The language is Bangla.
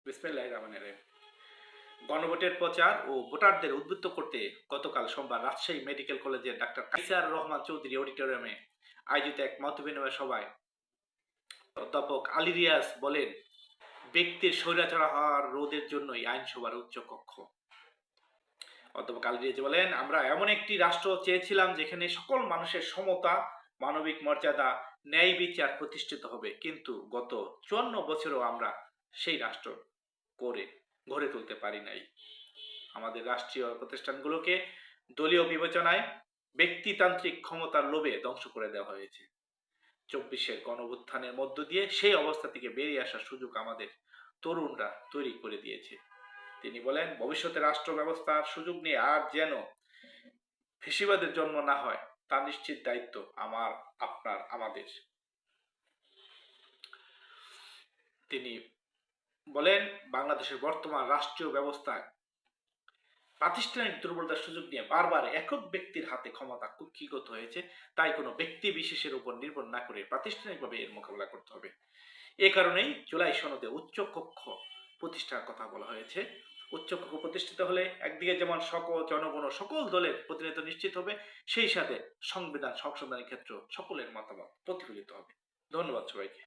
বিসমিল্লাহির রহমানির রহিম। গণভোটের প্রচার ও ভোটারদের উদ্বুদ্ধ করতে গতকাল সোমবার রাজশাহী মেডিকেল কলেজের ডাক্তার কাইসার রহমান চৌধুরী অডিটোরিয়ামে আয়োজিত এক মতবিনিময় সভায় অধ্যাপক আলী রিয়াজ বলেন, ব্যক্তির স্বৈরাচার হওয়ার রোধের জন্যই আইনসভার উচ্চ কক্ষ। অধ্যাপক আলী রিয়াজ বলেন, আমরা এমন একটি রাষ্ট্র চেয়েছিলাম যেখানে সকল মানুষের সমতা, মানবিক মর্যাদা, ন্যায় বিচার প্রতিষ্ঠিত হবে, কিন্তু গত 54 বছরও আমরা সেই রাষ্ট্র গড়ে তুলতে পারি নাই। আমাদের রাষ্ট্রীয় প্রতিষ্ঠানগুলোকে দলীয় বিবেচনায় ব্যক্তিতান্ত্রিক ক্ষমতার লোভে ধ্বংস করে দেওয়া হয়েছে। 24-এর গণঅভ্যুত্থানের মধ্য দিয়ে সেই অবস্থা থেকে বেরিয়ে আসার সুযোগ আমাদের তরুণরা তৈরি করে দিয়েছে। তিনি বলেন, ভবিষ্যতে রাষ্ট্র ব্যবস্থার সুযোগ নিয়ে আর যেন ফেসিবাদের জন্ম না হয়, তার নিশ্চিত দায়িত্ব আমার, আপনার, আমাদের। তিনি বলেন, বাংলাদেশের বর্তমান রাষ্ট্রীয় ব্যবস্থায় প্রাতিষ্ঠানিক দুর্বলতার সুযোগ নিয়ে বারবার একক ব্যক্তির হাতে ক্ষমতা কুক্ষিগত হয়েছে। তাই কোনো ব্যক্তি বিশেষের উপর নির্ভর না করে প্রাতিষ্ঠানিকভাবে এর মোকাবিলা করতে হবে। এ কারণেই জুলাই সনদে উচ্চ কক্ষ প্রতিষ্ঠার কথা বলা হয়েছে। উচ্চ কক্ষ প্রতিষ্ঠিত হলে একদিকে যেমন সকল জনগণ ও সকল দলের প্রতিনিধিত্ব নিশ্চিত হবে, সেই সাথে সংবিধান সংশোধনের ক্ষেত্রে সকলের মতামত প্রতিফলিত হবে। ধন্যবাদ সবাইকে।